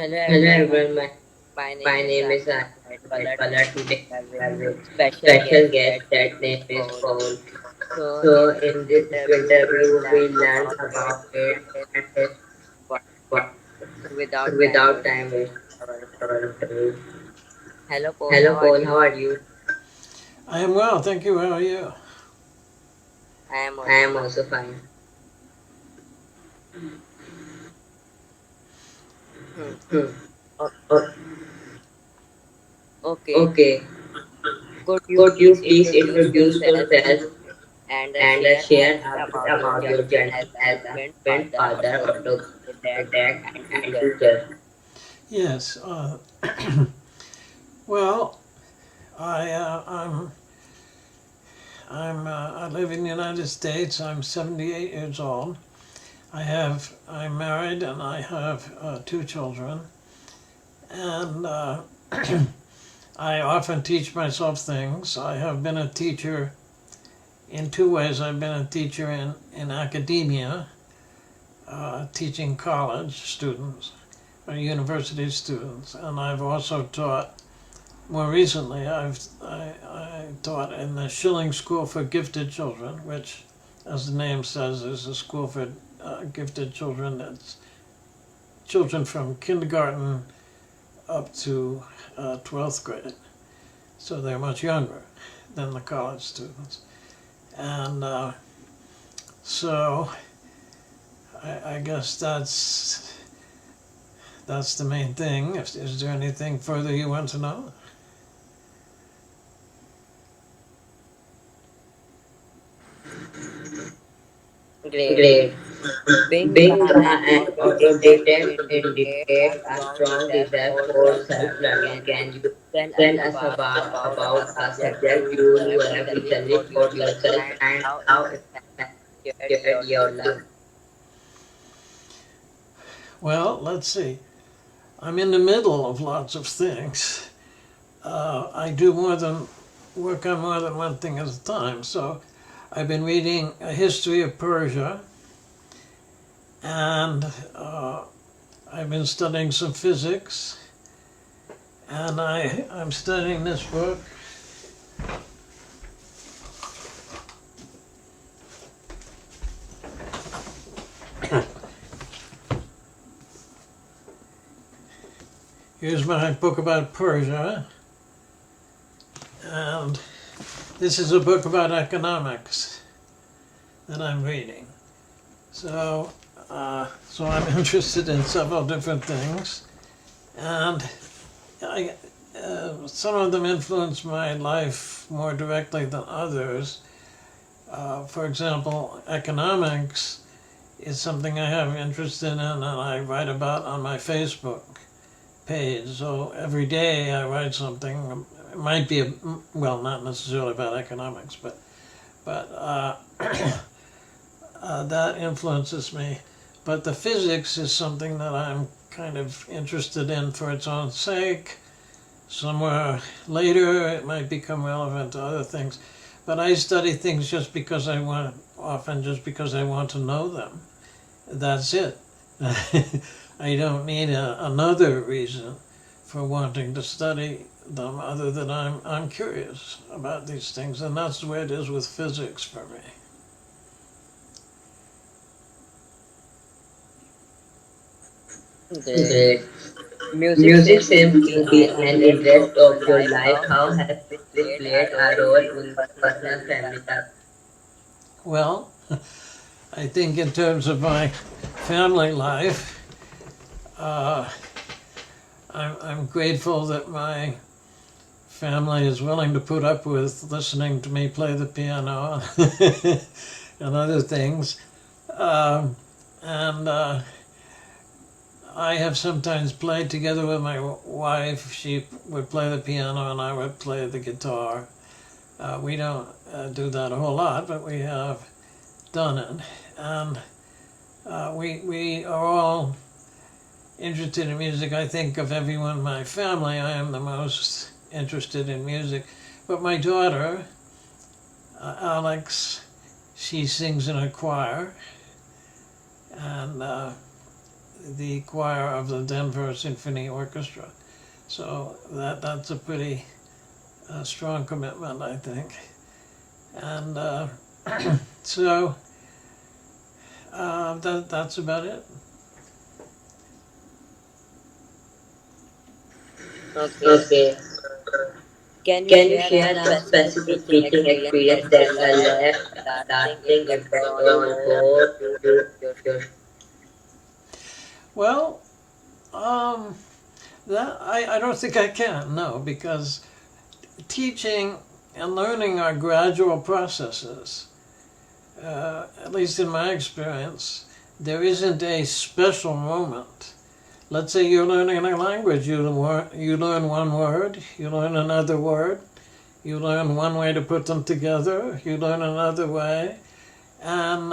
Hello Hello everyone, everyone, my name my is name is Ahmed Ahmed Pala. Pala. Today Today I have I a have a special special guest guest that name that is name is Paul. Paul. So So in this in this interview we'll interview learn we learn about it about it and his and his what. what. So So without time without wasting time waste our our interview. interview. Hello Paul, Hello how are Paul, how you? are you? I am well, thank you. How are you? I am I also am fine. also fine. Hmm. Hmm. O- O- okay, okay, could you could you please please introduce introduce yourself yourself and and share a share bit a bit about your about your journey journey as a as a grandfather, grandfather, autodidactic, autodidact, and and teacher? teacher? Yes. Well, I live in the United States. I'm 78 years old. I'm married and I have two children. And I often teach myself things. I have been a teacher in two ways. I've been a teacher in academia, teaching college students or university students, and I've also taught. More recently, I taught in the Schilling School for Gifted Children, which, as the name says, is a school for gifted children. That's children from kindergarten up to 12th grade. So they're much younger than the college students. And so I guess that's the main thing. Is there anything further you want to know? Great. Great. Being Being an an autodidact autodidact indicates indicates a a strong strong desire desire for for self-learning. self-learning. Can you Can you tell us tell us about a about a subject subject you you have have recently recently taught taught yourself yourself and and how it how it has shared shared your your love? love? Well, let's see. I'm in the middle of lots of things. I do more than work on more than one thing at a time. So I've been reading a history of Persia, and I've been studying some physics, and I'm studying this book. Here's my book about Persia, and this is a book about economics that I'm reading. So I'm interested in several different things, and I, some of them influence my life more directly than others. For example, economics is something I have interest in and I write about on my Facebook page. So every day I write something. It might be well, not necessarily about economics, but that influences me. But the physics is something that I'm kind of interested in for its own sake. Somewhere later, it might become relevant to other things. But I study things just because I want, often just because I want to know them. That's it. I don't need another reason for wanting to study them other than I'm curious about these things. And that's the way it is with physics for me. Great. Great. Music Music seems to seems be to be an an interest of interest your of your life. life. How How has has it it played a played role a in role your in personal personal family life? family life? Well, I think in terms of my family life, uh, I'm grateful that my family is willing to put up with listening to me play the piano and other things. Um, and I have sometimes played together with my wife. She would play the piano and I would play the guitar. We don't do that a whole lot, but we have done it. And we are all interested in music. I think of everyone in my family, I am the most interested in music. But my daughter, Alex, she sings in a choir, and the choir of the Denver Symphony Orchestra. So that's a pretty strong commitment, I think. And so that's about it. Okay. Okay. Can you Can you share a share a specific specific teaching teaching experience experience that that left left a a lasting lasting impact impact on on both both you you, and your your Well, um, that I don't think I can, no, because teaching and learning are gradual processes. At least in my experience, there isn't a special moment. Let's say you're learning a language, you learn one word, you learn another word, you learn one way to put them together, you learn another way, and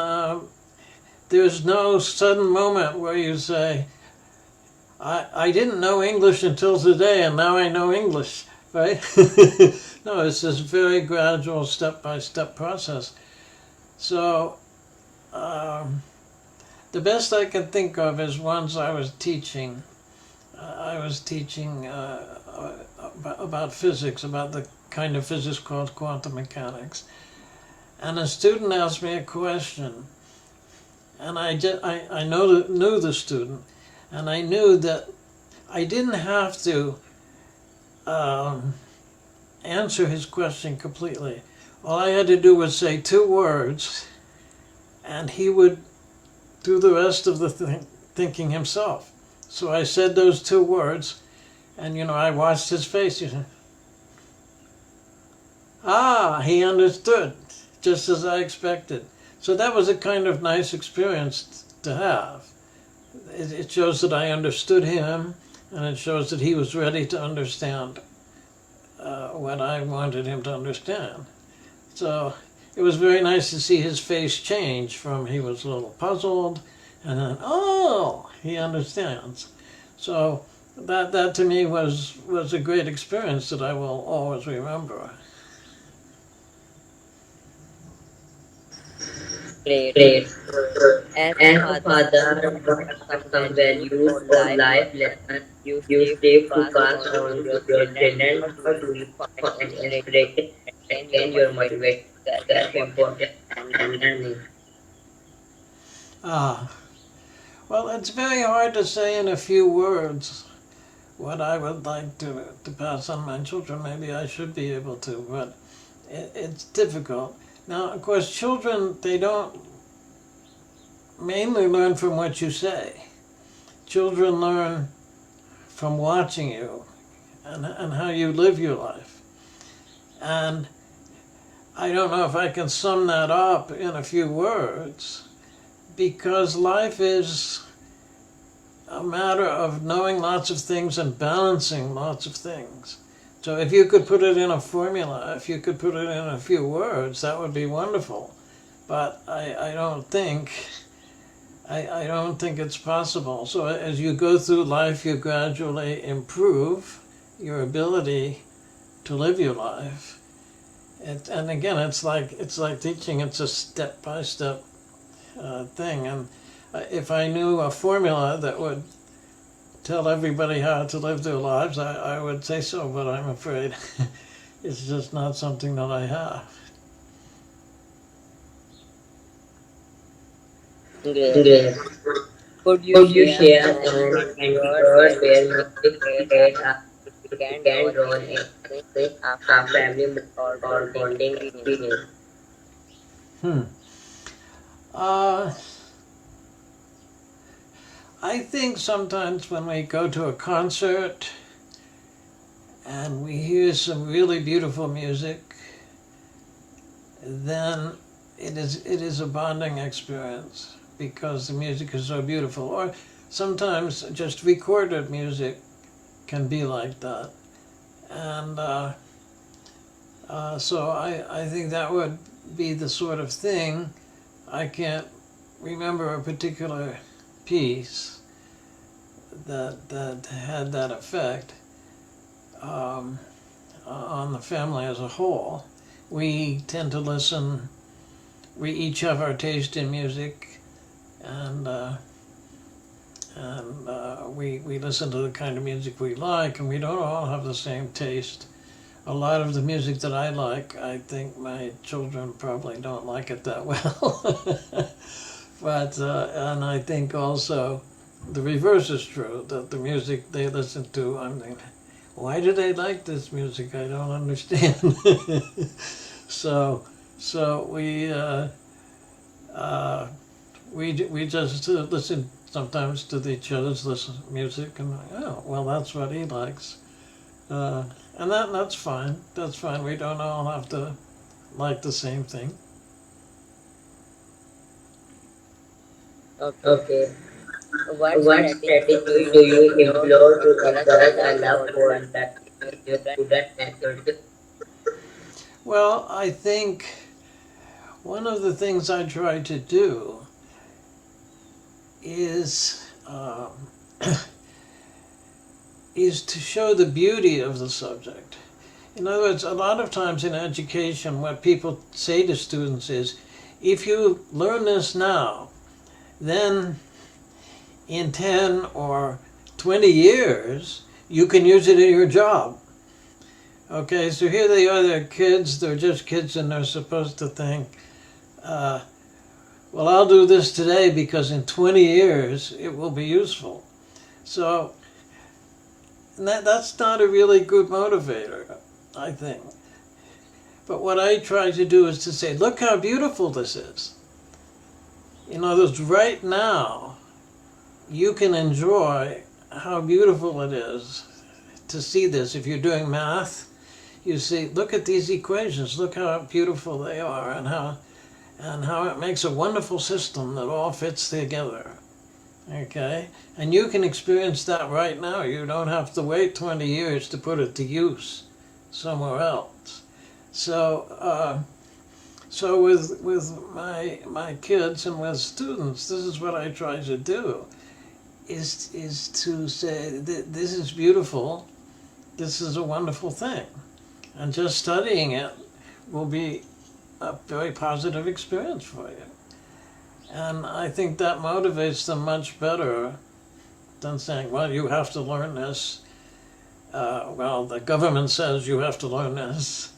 there's no sudden moment where you say, I didn't know English until today and now I know English, right? No, it's this very gradual step-by-step process. So the best I can think of is once I was teaching. I was teaching about physics, about the kind of physics called quantum mechanics. And a student asked me a question. And I knew the student. And I knew that I didn't have to answer his question completely. All I had to do was say 2 words, and he would do the rest of the thinking himself. So I said those 2 words, and I watched his face. He said, he understood, just as I expected. So that was a kind of nice experience to have. It shows that I understood him, and it shows that he was ready to understand what I wanted him to understand. So it was very nice to see his face change from he was a little puzzled, and then, he understands. So that to me was a great experience that I will always remember. Great. Great. As a As a father, father, what what are are some some values values or or life life lessons lessons you you strive to strive to pass pass on to on to your your children? children? How do How you do you find find inspiration inspiration to to maintain your maintain your motivation motivation and and self-importance self-importance and and learning? learning? Well, it's very hard to say in a few words what I would like to pass on my children. Maybe I should be able to, but it's difficult. Now, of course, children, they don't mainly learn from what you say. Children learn from watching you and how you live your life. And I don't know if I can sum that up in a few words, because life is a matter of knowing lots of things and balancing lots of things. So if you could put it in a formula, if you could put it in a few words, that would be wonderful. But I don't think it's possible. So as you go through life, you gradually improve your ability to live your life. And again, it's like teaching. It's a step-by-step thing. And if I knew a formula that would tell everybody how to live their lives, I would say so, but I'm afraid it's just not something that I have. Great. Great. Could you Could you share share an an 20 years years where where music music played a played a significant significant role role in in shaping a our family family or or bonding bonding experience? experience? Hmm. Uh, I think sometimes when we go to a concert and we hear some really beautiful music, then it is a bonding experience because the music is so beautiful. Or sometimes just recorded music can be like that. And so I think that would be the sort of thing. I can't remember a particular piece that had that effect on the family as a whole. We tend to listen. We each have our taste in music, and and we listen to the kind of music we like, and we don't all have the same taste. A lot of the music that I like, I think my children probably don't like it that well. But and I think also the reverse is true, that the music they listen to, I'm thinking, why do they like this music? I don't understand. So we just listen sometimes to each other's music, and oh, well, that's what he likes, and that's fine. That's fine. We don't all have to like the same thing. Okay. Okay. What What strategy do you strategy do you employ to employ to encourage a encourage a love love for for learning that your your student student method? method? Well, I think one of the things I try to do is is to show the beauty of the subject. In other words, a lot of times in education, what people say to students is, if you learn this now, then in 10 or 20 years, you can use it in your job. Okay, so here they are, they're kids, they're just kids, and they're supposed to think, well, I'll do this today because in 20 years it will be useful. So that's not a really good motivator, I think. But what I try to do is to say, look how beautiful this is. In other words, right now, you can enjoy how beautiful it is to see this. If you're doing math, you see, look at these equations, look how beautiful they are, and how it makes a wonderful system that all fits together. Okay? And you can experience that right now. You don't have to wait 20 years to put it to use somewhere else. So with my kids and with students, this is what I try to do, is to say this is beautiful, this is a wonderful thing, and just studying it will be a very positive experience for you. And I think that motivates them much better than saying, well, you have to learn this. Well, the government says you have to learn this.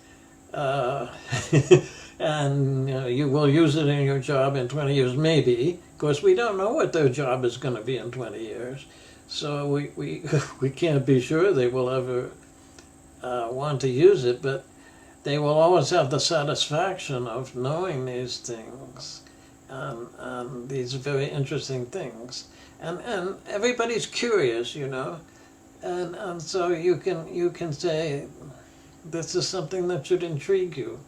And you will use it in your job in 20 years, maybe. Of course, we don't know what their job is going to be in 20 years. So we can't be sure they will ever want to use it, but they will always have the satisfaction of knowing these things, and these very interesting things. And everybody's curious, and so you can say, this is something that should intrigue you,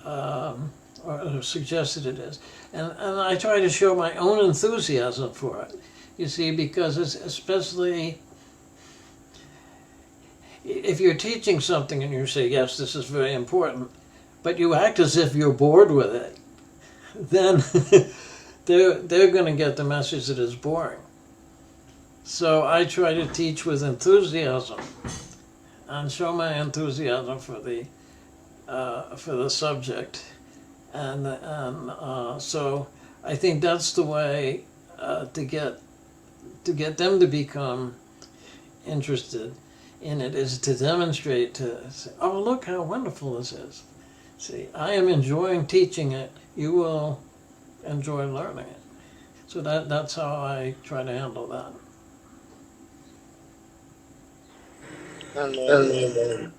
or suggested it is. And I try to show my own enthusiasm for it, you see, because it's especially if you're teaching something and you say, yes, this is very important, but you act as if you're bored with it, then they're going to get the message that it's boring. So I try to teach with enthusiasm and show my enthusiasm for the subject, and so I think that's the way to get them to become interested in it, is to demonstrate, to say, oh, look how wonderful this is. See, I am enjoying teaching it, you will enjoy learning it. So that's how I try to handle that. Amazing. Amazing.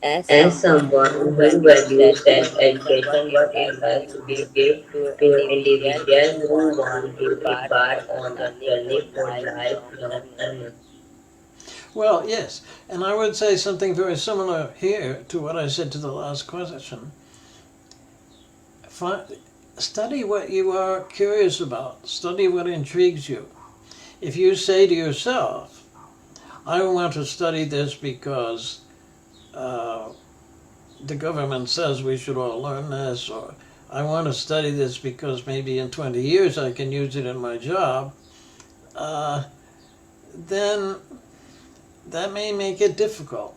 As As someone someone who who values values that education, education, what what advice advice would would you you give give to to an an individual individual who who want to want to embark embark on a on a journey for journey for lifelong lifelong learning? learning? Well, yes, and I would say something very similar here to what I said to the last question. Study what you are curious about. Study what intrigues you. If you say to yourself, I want to study this because the government says we should all learn this, or I want to study this because maybe in 20 years I can use it in my job, then that may make it difficult.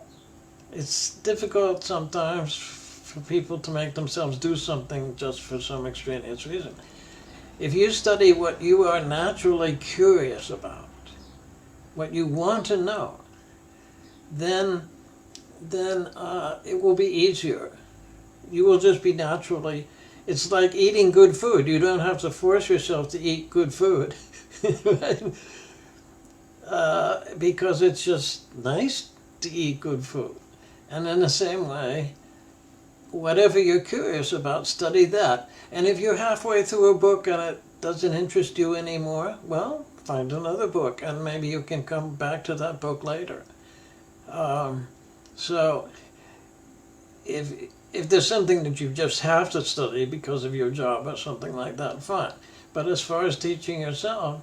It's difficult sometimes for people to make themselves do something just for some extraneous reason. If you study what you are naturally curious about, what you want to know, then it will be easier. You will just be naturally. It's like eating good food. You don't have to force yourself to eat good food, because it's just nice to eat good food. And in the same way, whatever you're curious about, study that. And if you're halfway through a book and it doesn't interest you anymore, well, find another book, and maybe you can come back to that book later. So if there's something that you just have to study because of your job or something like that, fine. But as far as teaching yourself,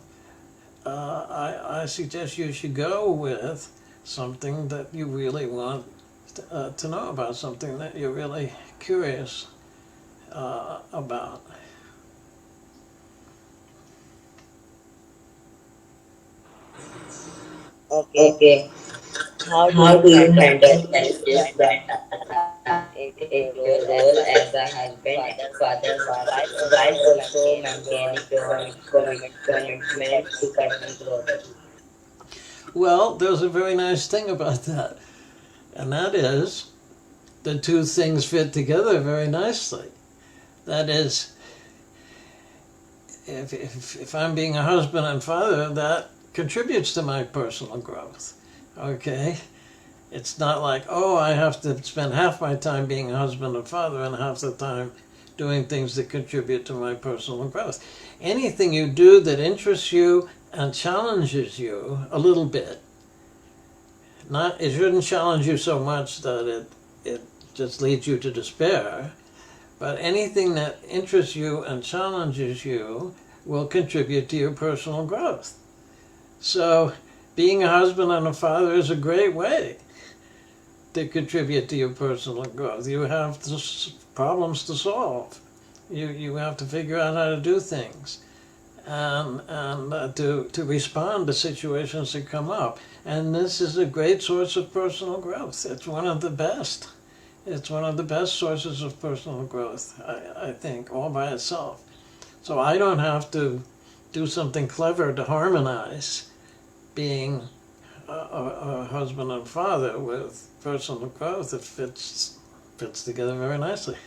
I suggest you should go with something that you really want to know about, something that you're really curious about. Okay. Okay. How do How you do you handle handle challenges challenges that that in your in role your as role a as a husband and husband and father, father, while while also also maintaining maintaining your your commitment to commitment to personal personal growth? growth? Well, there's a very nice thing about that, and that is the two things fit together very nicely. That is, if I'm being a husband and father, that contributes to my personal growth. Okay? It's not like, oh, I have to spend half my time being a husband and father and half the time doing things that contribute to my personal growth. Anything you do that interests you and challenges you a little bit, it shouldn't challenge you so much that it just leads you to despair, but anything that interests you and challenges you will contribute to your personal growth. So being a husband and a father is a great way to contribute to your personal growth. You have problems to solve. You have to figure out how to do things and to respond to situations that come up. And this is a great source of personal growth. It's one of the best. It's one of the best sources of personal growth, I think, all by itself. So I don't have to do something clever to harmonize being a husband and father with personal growth. It fits together very nicely.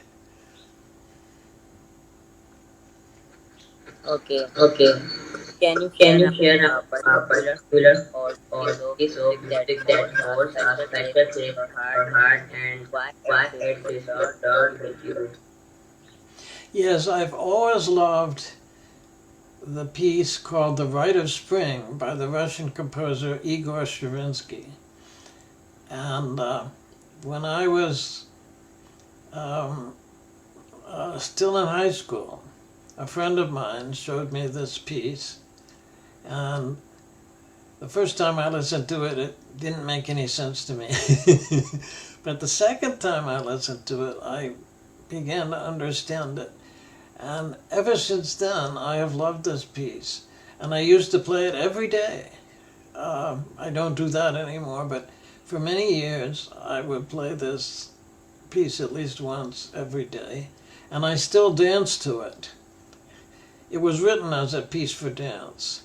Okay. Okay. Can you Can share you share a a particular particular or or piece of piece of music that music that holds a holds a special place special in place your in heart, your and heart, and why why it it is resonated returned with with you? you? Yes, I've always loved the piece called "The Rite of Spring" by the Russian composer Igor Stravinsky. And when I was um, still in high school, a friend of mine showed me this piece, and the first time I listened to it, it didn't make any sense to me. But the second time I listened to it, I began to understand it. And ever since then, I have loved this piece. And I used to play it every day. I don't do that anymore, but for many years, I would play this piece at least once every day. And I still dance to it. It was written as a piece for dance.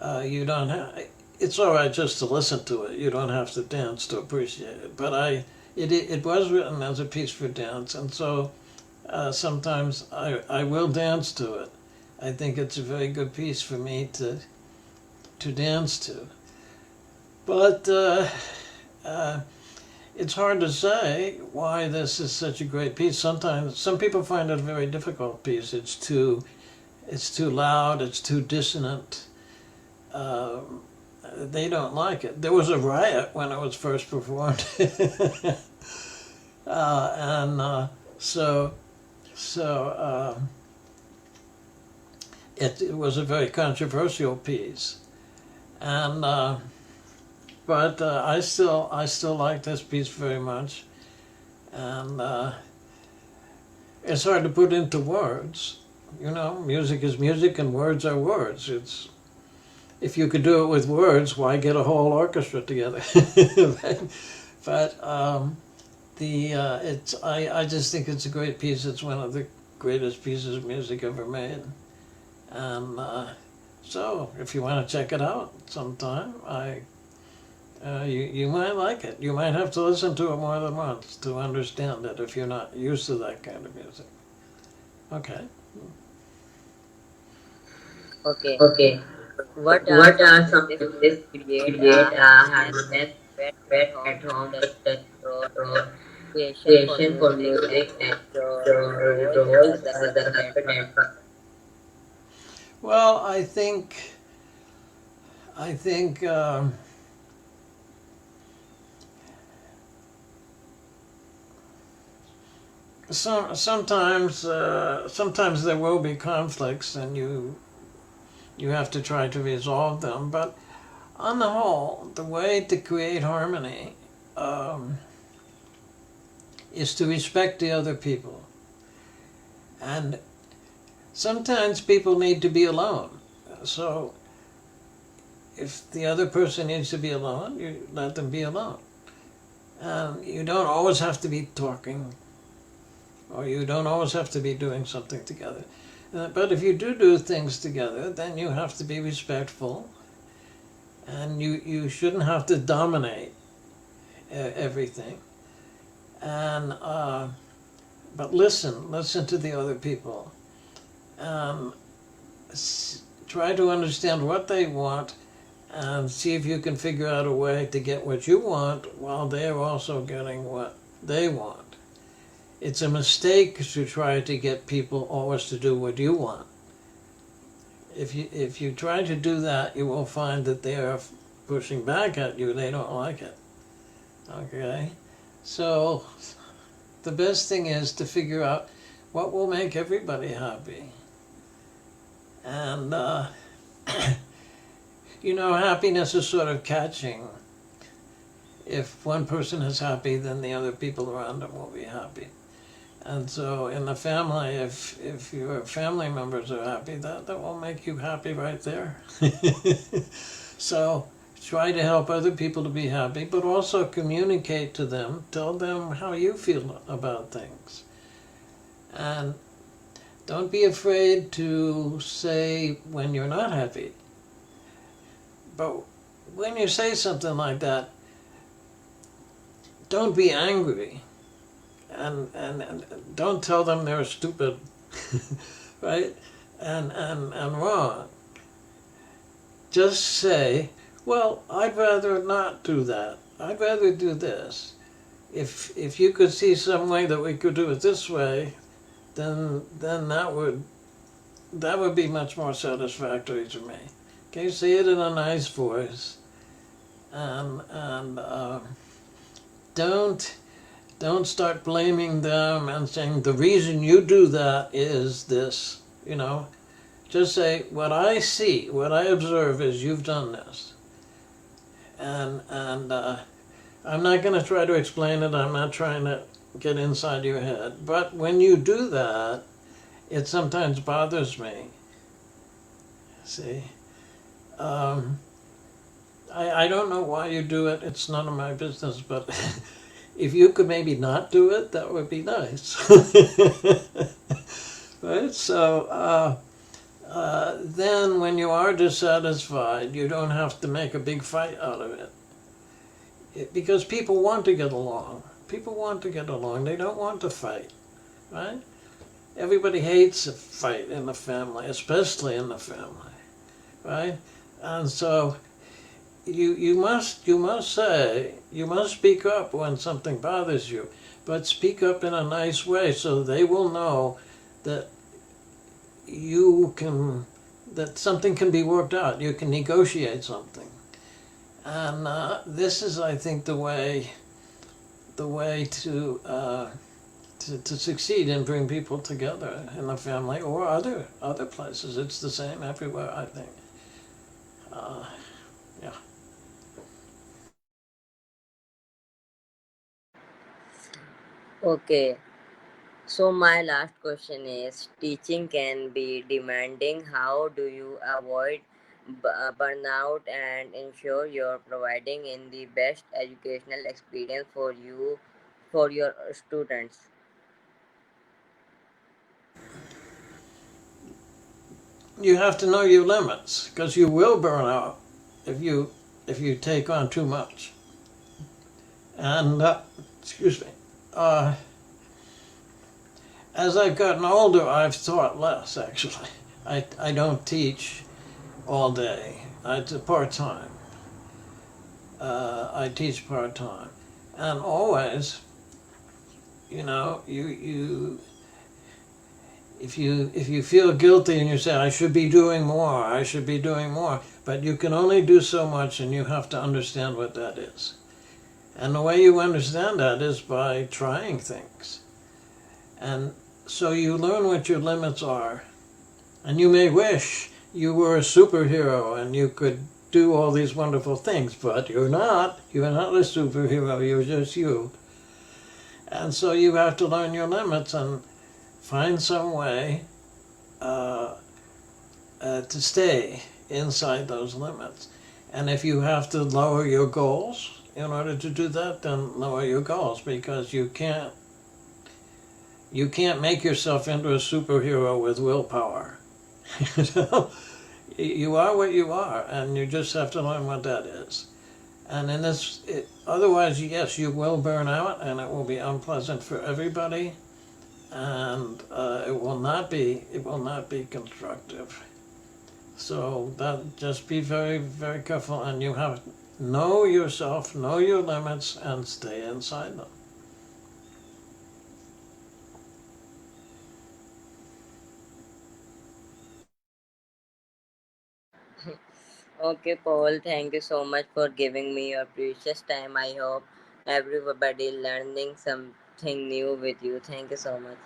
You don't have, it's all right just to listen to it. You don't have to dance to appreciate it. But it was written as a piece for dance, and so sometimes I will dance to it. I think it's a very good piece for me to dance to. But it's hard to say why this is such a great piece. Sometimes some people find it a very difficult piece. It's too loud. It's too dissonant. They don't like it. There was a riot when it was first performed, and so it was a very controversial piece, and but I still like this piece very much, and it's hard to put into words. You know, music is music and words are words. If you could do it with words, why get a whole orchestra together? but I just think it's a great piece. It's one of the greatest pieces of music ever made, And so, if you want to check it out sometime, you might like it. You might have to listen to it more than once to understand it if you're not used to that kind of music. Okay. Okay. Okay. What are What some are some tips tips to to create create a a happiness happiness at home at to home touch to touch road road creation for creation for music and music and your your roles roles as a as a husband and husband father? and father? Well, I think sometimes there will be conflicts, and you have to try to resolve them. But on the whole, the way to create harmony um, is to respect the other people. And sometimes people need to be alone. So if the other person needs to be alone, you let them be alone. And you don't always have to be talking, or you don't always have to be doing something together. But if you do things together, then you have to be respectful, and you shouldn't have to dominate everything. And but listen to the other people, and try to understand what they want, and see if you can figure out a way to get what you want while they're also getting what they want. It's a mistake to try to get people always to do what you want. If you try to do that, you will find that they are pushing back at you. They don't like it. Okay, so the best thing is to figure out what will make everybody happy, and happiness is sort of catching. If one person is happy, then the other people around them will be happy. And so in the family, if your family members are happy, that will make you happy right there. So try to help other people to be happy, but also communicate to them, tell them how you feel about things. And don't be afraid to say when you're not happy. But when you say something like that, don't be angry. And don't tell them they're stupid, right? And wrong. Just say, well, I'd rather not do that. I'd rather do this. If you could see some way that we could do it this way, then that would be much more satisfactory to me. Okay, say it in a nice voice, and don't don't start blaming them and saying the reason you do that is this. Just say what I see, what I observe is you've done this, and I'm not going to try to explain it. I'm not trying to get inside your head. But when you do that, it sometimes bothers me. See, um, I don't know why you do it. It's none of my business. But if you could maybe not do it, that would be nice. Right? So then, when you are dissatisfied, you don't have to make a big fight out of it, because people want to get along. People want to get along. They don't want to fight, right? Everybody hates a fight in the family, especially in the family, right? And so you must speak up when something bothers you, but speak up in a nice way so they will know that that something can be worked out. You can negotiate something, and this is, I think, the way to succeed and bring people together in the family or other places. It's the same everywhere, I think. Uh, yeah. Okay. So my last question is teaching can be demanding. How do you avoid burnout and ensure you're providing in the best educational experience for your students? you have to know your limits because you will burn out if you take on too much. And excuse me. Uh, as I've gotten older, I've taught less. Actually, I don't teach all day. It's part time. I teach part time, and always, you if you feel guilty and you say I should be doing more, I should be doing more, but you can only do so much, and you have to understand what that is. And the way you understand that is by trying things. And so you learn what your limits are. And you may wish you were a superhero and you could do all these wonderful things, but you're not. You're not a superhero, you're just you. And so you have to learn your limits and find some way uh, to stay inside those limits. And if you have to lower your goals in order to do that, then lower your goals because you can't make yourself into a superhero with willpower. you know, you are what you are, and you just have to learn what that is. And in otherwise, yes, you will burn out, and it will be unpleasant for everybody, and it will not be constructive. So that just be very, very careful, and you have know yourself, know your limits, and stay inside them. Okay, Paul, thank you so much for giving me your precious time. I hope everybody learning something new with you. Thank you so much.